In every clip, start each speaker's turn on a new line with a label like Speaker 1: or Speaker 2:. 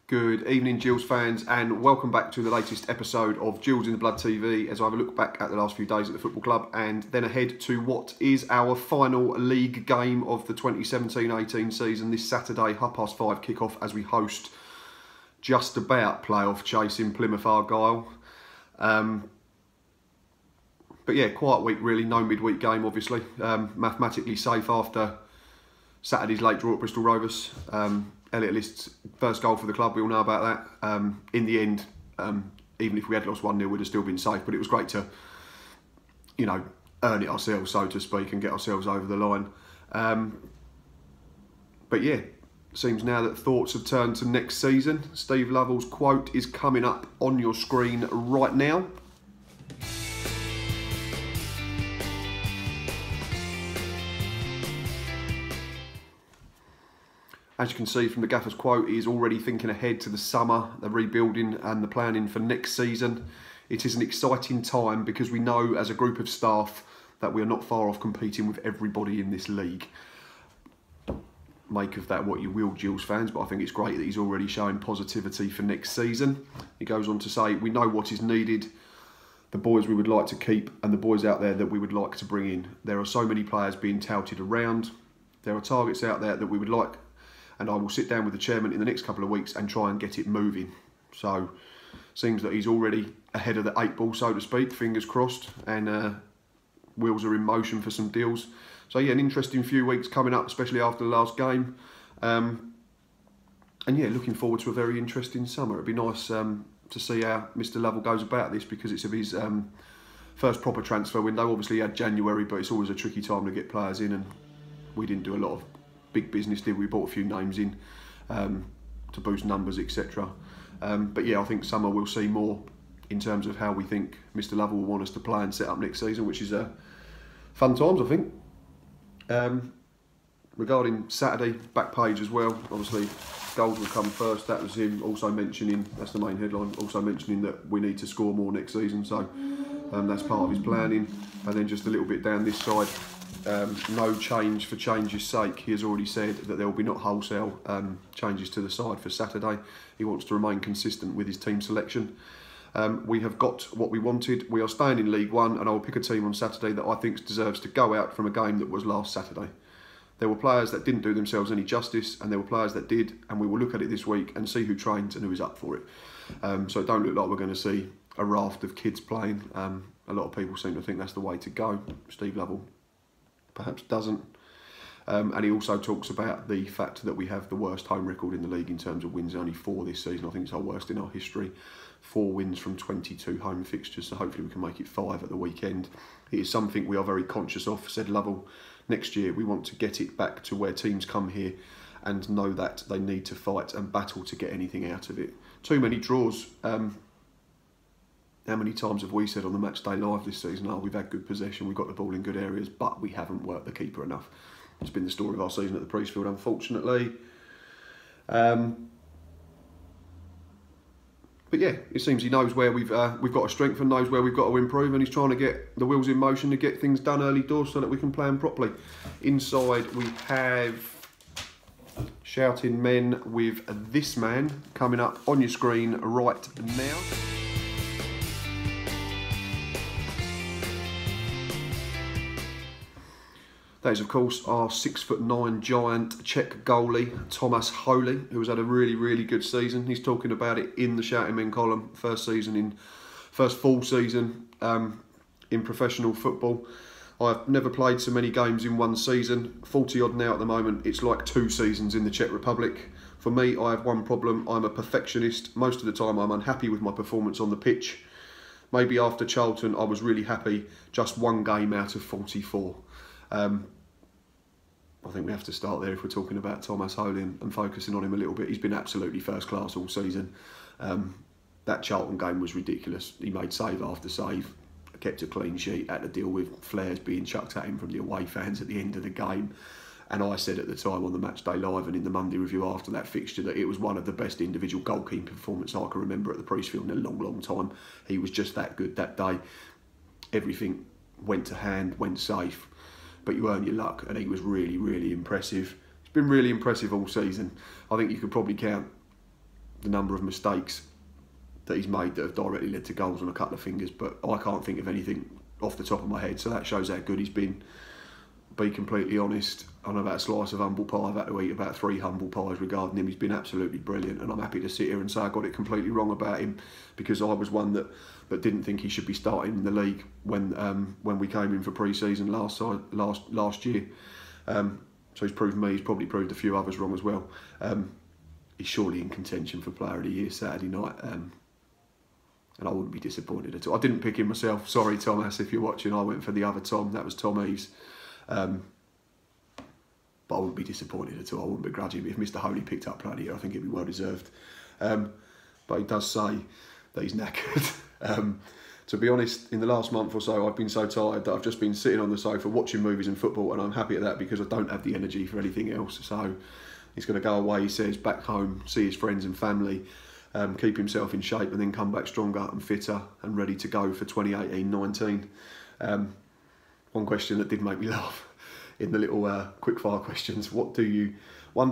Speaker 1: Good evening, Gills fans, and welcome back to the latest episode of Gills in the Blood TV as I have a look back at the last few days at the football club and then ahead to what is our final league game of the 2017-18 season this Saturday, 5:30 kick-off as we host just about playoff chasing Plymouth Argyle. But yeah, quiet week really, no midweek game obviously. Mathematically safe after Saturday's late draw at Bristol Rovers. Elliot List's first goal for the club, we all know about that. In the end, even if we had lost 1-0, we'd have still been safe, but it was great to, you know, earn it ourselves, so to speak, and get ourselves over the line. But yeah, seems now that thoughts have turned to next season. Steve Lovell's quote is coming up on your screen right now. As you can see from the gaffer's quote, he is already thinking ahead to the summer, the rebuilding and the planning for next season. It is an exciting time because we know as a group of staff that we are not far off competing with everybody in this league. Make of that what you will, Gills fans, but I think it's great that he's already showing positivity for next season. He goes on to say, we know what is needed, the boys we would like to keep and the boys out there that we would like to bring in. There are so many players being touted around. There are targets out there that we would like, and I will sit down with the chairman in the next couple of weeks and try and get it moving. So, seems that he's already ahead of the 8 ball, so to speak, fingers crossed, and wheels are in motion for some deals. So yeah, an interesting few weeks coming up, especially after the last game. And yeah, looking forward to a very interesting summer. It'd be nice to see how Mr. Lovell goes about this because it's of his first proper transfer window. Obviously he had January, but it's always a tricky time to get players in, and we didn't do a lot of big business, did we? Bought a few names in to boost numbers, etc. But yeah, I think summer we'll see more in terms of how we think Mr. Lovell will want us to play and set up next season, which is fun times, I think. Regarding Saturday, back page as well, obviously goals will come first. That was him also mentioning, that's the main headline, also mentioning that we need to score more next season, so that's part of his planning. And then just a little bit down this side, no change for change's sake. He has already said that there will be not wholesale changes to the side for Saturday. He wants to remain consistent with his team selection. We have got what we wanted. We are staying in League One, and I will pick a team on Saturday that I think deserves to go out from a game that was last Saturday. There were players that didn't do themselves any justice, and there were players that did, and we will look at it this week and see who trains and who is up for it. So it don't look like we're going to see a raft of kids playing. A lot of people seem to think that's the way to go. Steve Lovell perhaps doesn't. And he also talks about the fact that we have the worst home record in the league in terms of wins, only 4 this season. I think it's our worst in our history. 4 wins from 22 home fixtures, so hopefully we can make it 5 at the weekend. It is something we are very conscious of, said Lovell. Next year we want to get it back to where teams come here and know that they need to fight and battle to get anything out of it. Too many draws. How many times have we said on the match day live this season, oh, we've had good possession, we've got the ball in good areas, but we haven't worked the keeper enough. It's been the story of our season at the Priestfield, unfortunately. But yeah, it seems he knows where we've got to strengthen, knows where we've got to improve, and he's trying to get the wheels in motion to get things done early doors so that we can plan properly. Inside we have Shouting Men with this man coming up on your screen right now. That is, of course, our 6'9" giant Czech goalie, Tomas, who has had a really, really good season. He's talking about it in the Shouting Men column. First full season in professional football. I've never played so many games in one season. 40 odd now at the moment. It's like 2 seasons in the Czech Republic. For me, I have one problem. I'm a perfectionist. Most of the time, I'm unhappy with my performance on the pitch. Maybe after Charlton, I was really happy. Just 1 game out of 44. I think we have to start there if we're talking about Tomas and focusing on him a little bit. He's been absolutely first class all season. That Charlton game was ridiculous. He made save after save, kept a clean sheet, had to deal with flares being chucked at him from the away fans at the end of the game. And I said at the time on the Match Day Live and in the Monday review after that fixture that it was one of the best individual goalkeeping performances I can remember at the Priestfield in a long, long time. He was just that good that day. Everything went to hand, went safe. But you earn your luck, and he was really, really impressive. He's been really impressive all season. I think you could probably count the number of mistakes that he's made that have directly led to goals on a couple of fingers, but I can't think of anything off the top of my head, so that shows how good he's been. Be completely honest, on about a slice of humble pie, I've had to eat about 3 humble pies regarding him. He's been absolutely brilliant, and I'm happy to sit here and say I got it completely wrong about him, because I was one that didn't think he should be starting in the league when we came in for pre-season last year. So he's proved me, he's probably proved a few others wrong as well. He's surely in contention for Player of the Year Saturday night, and I wouldn't be disappointed at all. I didn't pick him myself, sorry Tomas if you're watching, I went for the other Tom, that was Tom Eves. But I wouldn't be disappointed at all. I wouldn't begrudge him. If Mr. Holy picked up Player of the Year, I think it'd be well deserved. But he does say that he's knackered. To be honest, in the last month or so, I've been so tired that I've just been sitting on the sofa watching movies and football, and I'm happy at that because I don't have the energy for anything else. So he's going to go away, he says, back home, see his friends and family, keep himself in shape, and then come back stronger and fitter and ready to go for 2018-19. One question that did make me laugh in the little quickfire questions: one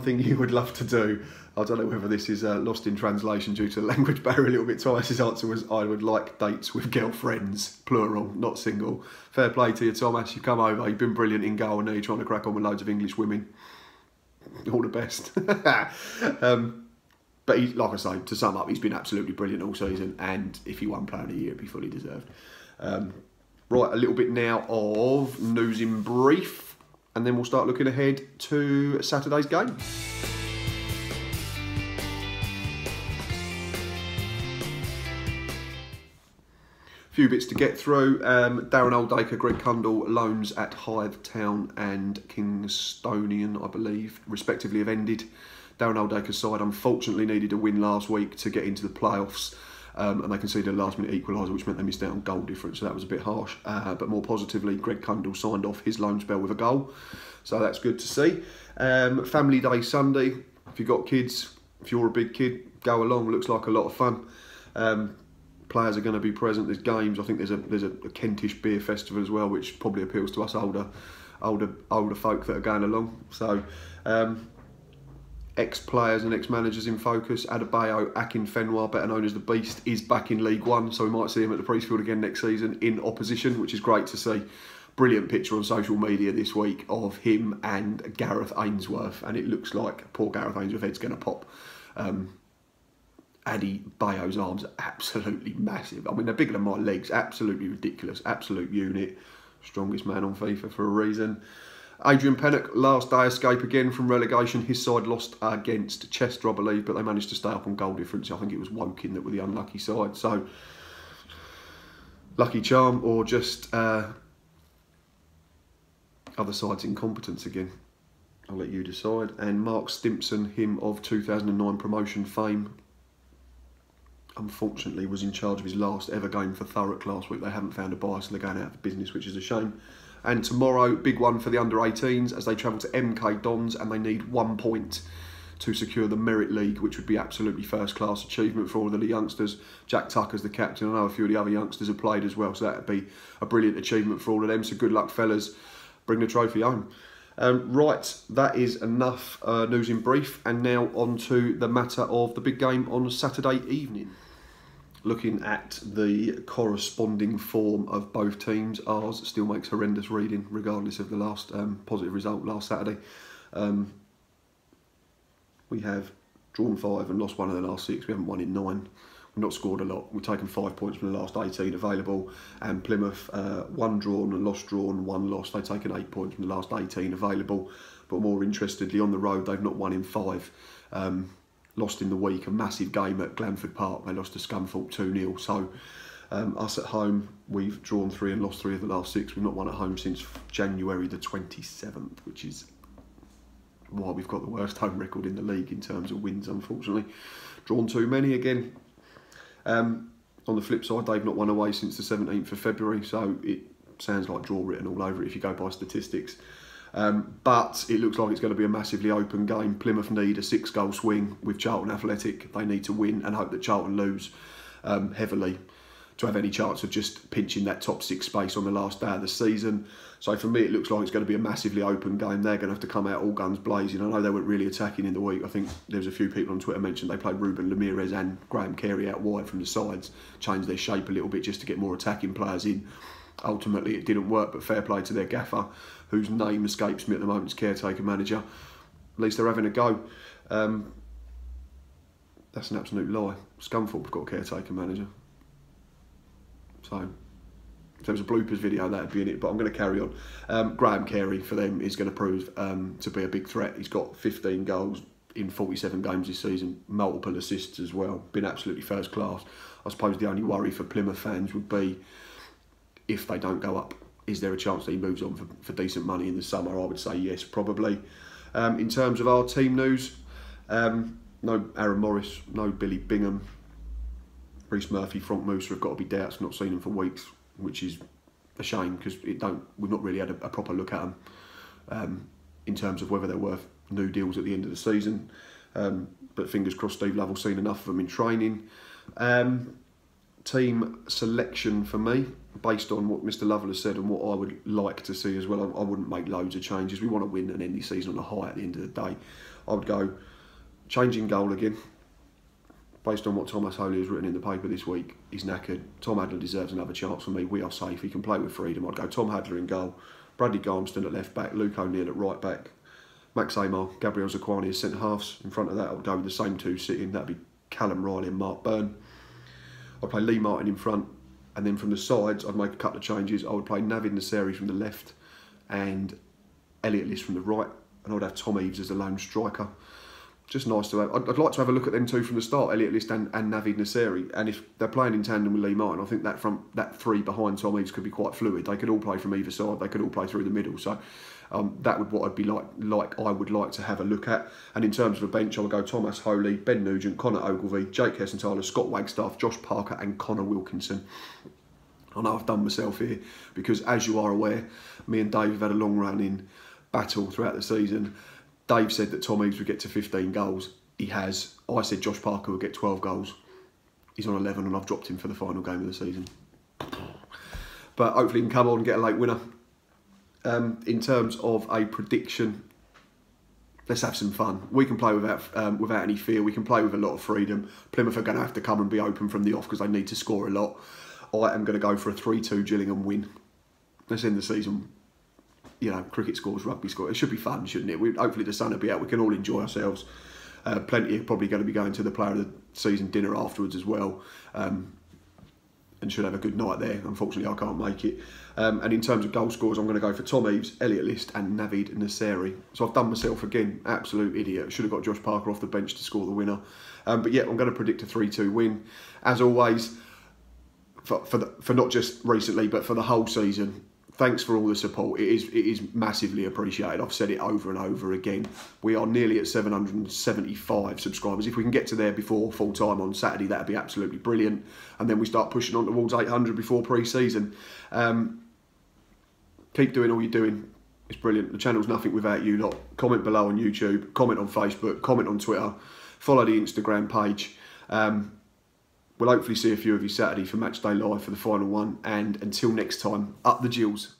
Speaker 1: thing you would love to do? I don't know whether this is lost in translation due to the language barrier a little bit. Thomas's answer was, I would like dates with girlfriends, plural, not single. Fair play to you, Tomas. You've come over, you've been brilliant in goal, and now you're trying to crack on with loads of English women. All the best. But he, like I say, to sum up, he's been absolutely brilliant all season, and if he won Player of the Year, it'd be fully deserved. Right, a little bit now of news in brief, and then we'll start looking ahead to Saturday's game. Few bits to get through. Darren Oldacre, Greg Cundall loans at Hythe Town and Kingstonian, I believe, respectively, have ended. Darren Oldacre's side unfortunately needed a win last week to get into the playoffs. And they conceded a last-minute equaliser, which meant they missed out on goal difference, so that was a bit harsh. But more positively, Greg Cundall signed off his loan spell with a goal, so that's good to see. Family Day Sunday. If you've got kids, if you're a big kid, go along. Looks like a lot of fun. Players are going to be present. There's games. I think there's a Kentish beer festival as well, which probably appeals to us older folk that are going along. So. Ex-players and ex-managers in focus. Adebayo Akinfenwa, better known as the Beast, is back in League One, so we might see him at the Priestfield again next season in opposition, which is great to see. Brilliant picture on social media this week of him and Gareth Ainsworth, and it looks like poor Gareth Ainsworth's head's going to pop. Adebayo's arms are absolutely massive. I mean, they're bigger than my legs. Absolutely ridiculous. Absolute unit. Strongest man on FIFA for a reason. Adrian Pennock, last day escape again from relegation. His side lost against Chester, I believe, but they managed to stay up on goal difference. I think it was Woking that were the unlucky side. So, lucky charm, or just other side's incompetence again. I'll let you decide. And Mark Stimpson, him of 2009 promotion fame, unfortunately was in charge of his last ever game for Thurrock last week. They haven't found a buyer, so they're going out of business, which is a shame. And tomorrow, big one for the under-18s as they travel to MK Dons, and they need 1 point to secure the Merit League, which would be absolutely first-class achievement for all of the youngsters. Jack Tucker's the captain. I know a few of the other youngsters have played as well, so that would be a brilliant achievement for all of them. So good luck, fellas. Bring the trophy home. Right, that is enough news in brief, and now on to the matter of the big game on Saturday evening. Looking at the corresponding form of both teams, ours still makes horrendous reading, regardless of the last positive result last Saturday. We have drawn 5 and lost 1 of the last 6. We haven't won in 9. We've not scored a lot. We've taken 5 points from the last 18 available. And Plymouth, 1 drawn, 1 lost. They've taken 8 points from the last 18 available. But more interestedly, on the road, they've not won in 5. Lost in the week, a massive game at Glanford Park. They lost to Scunthorpe 2-0. So us at home, we've drawn 3 and lost 3 of the last 6. We've not won at home since January the 27th, which is why we've got the worst home record in the league in terms of wins, unfortunately. Drawn too many again. On the flip side, they've not won away since the 17th of February, so it sounds like draw written all over it if you go by statistics. But it looks like it's going to be a massively open game. Plymouth need a 6-goal swing with Charlton Athletic. They need to win and hope that Charlton lose heavily. to have any chance of just pinching that top 6 space on the last day of the season. So for me, it looks like it's going to be a massively open game. They're going to have to come out all guns blazing. I know they weren't really attacking in the week. I think there was a few people on Twitter mentioned they played Ruben Ramirez and Graham Carey out wide from the sides, changed their shape a little bit just to get more attacking players in. Ultimately, it didn't work, but fair play to their gaffer, whose name escapes me at the moment, as caretaker manager. At least they're having a go. That's an absolute lie. Scunthorpe's got a caretaker manager. So if there was a bloopers video, that'd be in it, but I'm going to carry on. Graham Carey, for them, is going to prove to be a big threat. He's got 15 goals in 47 games this season, multiple assists as well, been absolutely first class. I suppose the only worry for Plymouth fans would be if they don't go up, is there a chance that he moves on for decent money in the summer? I would say yes, probably. In terms of our team news, no Aaron Morris, no Billy Bingham. Reece Murphy, Frank Musa have got to be doubts. Not seen them for weeks, which is a shame because we've not really had a proper look at them in terms of whether they're worth new deals at the end of the season. But fingers crossed, Steve Lovell seen enough of them in training. Team selection for me, based on what Mr. Lovell has said and what I would like to see as well. I wouldn't make loads of changes. We want to win and end the season on a high at the end of the day. I would go changing goal again. Based on what Tomas has written in the paper this week, he's knackered. Tom Hadler deserves another chance for me. We are safe. He can play with freedom. I'd go Tom Hadler in goal, Bradley Garmston at left back, Luke O'Neill at right back, Max Amar, Gabriel Zakwani as centre halves. In front of that, I would go with the same two sitting. That'd be Callum Riley and Mark Byrne. I'd play Lee Martin in front, and then from the sides, I'd make a couple of changes. I would play Navid Nasseri from the left and Elliot Liss from the right, and I'd have Tom Eaves as the lone striker. Just nice to have. I'd like to have a look at them two from the start, Elliot List and Navid Nasseri. And if they're playing in tandem with Lee Martin, I think that three behind Tom Eaves could be quite fluid. They could all play from either side. They could all play through the middle. So that would what I'd be I would like to have a look at. And in terms of a bench, I would go Thomas Holy, Ben Nugent, Connor Ogilvie, Jake Hessenthaler, Scott Wagstaff, Josh Parker, and Connor Wilkinson. I know I've done myself here because, as you are aware, me and Dave have had a long running battle throughout the season. Dave said that Tom Eaves would get to 15 goals. He has. I said Josh Parker would get 12 goals. He's on 11 and I've dropped him for the final game of the season. But hopefully he can come on and get a late winner. In terms of a prediction, let's have some fun. We can play without any fear. We can play with a lot of freedom. Plymouth are going to have to come and be open from the off because they need to score a lot. I am going to go for a 3-2 Gillingham win. Let's end the season. You know, cricket scores, rugby scores. It should be fun, shouldn't it? Hopefully the sun will be out. We can all enjoy ourselves. Plenty are probably going to be going to the Player of the Season dinner afterwards as well. And should have a good night there. Unfortunately, I can't make it. And in terms of goal scorers, I'm going to go for Tom Eaves, Elliot List and Navid Nasseri. So I've done myself again. Absolute idiot. Should have got Josh Parker off the bench to score the winner. But yeah, I'm going to predict a 3-2 win. As always, for not just recently, but for the whole season, thanks for all the support. It is massively appreciated. I've said it over and over again. We are nearly at 775 subscribers. If we can get to there before full time on Saturday, that'd be absolutely brilliant. And then we start pushing on towards 800 before pre-season. Keep doing all you're doing. It's brilliant. The channel's nothing without you lot. Comment below on YouTube. Comment on Facebook. Comment on Twitter. Follow the Instagram page. We'll hopefully see a few of you Saturday for Matchday Live for the final one. And until next time, up the Gills.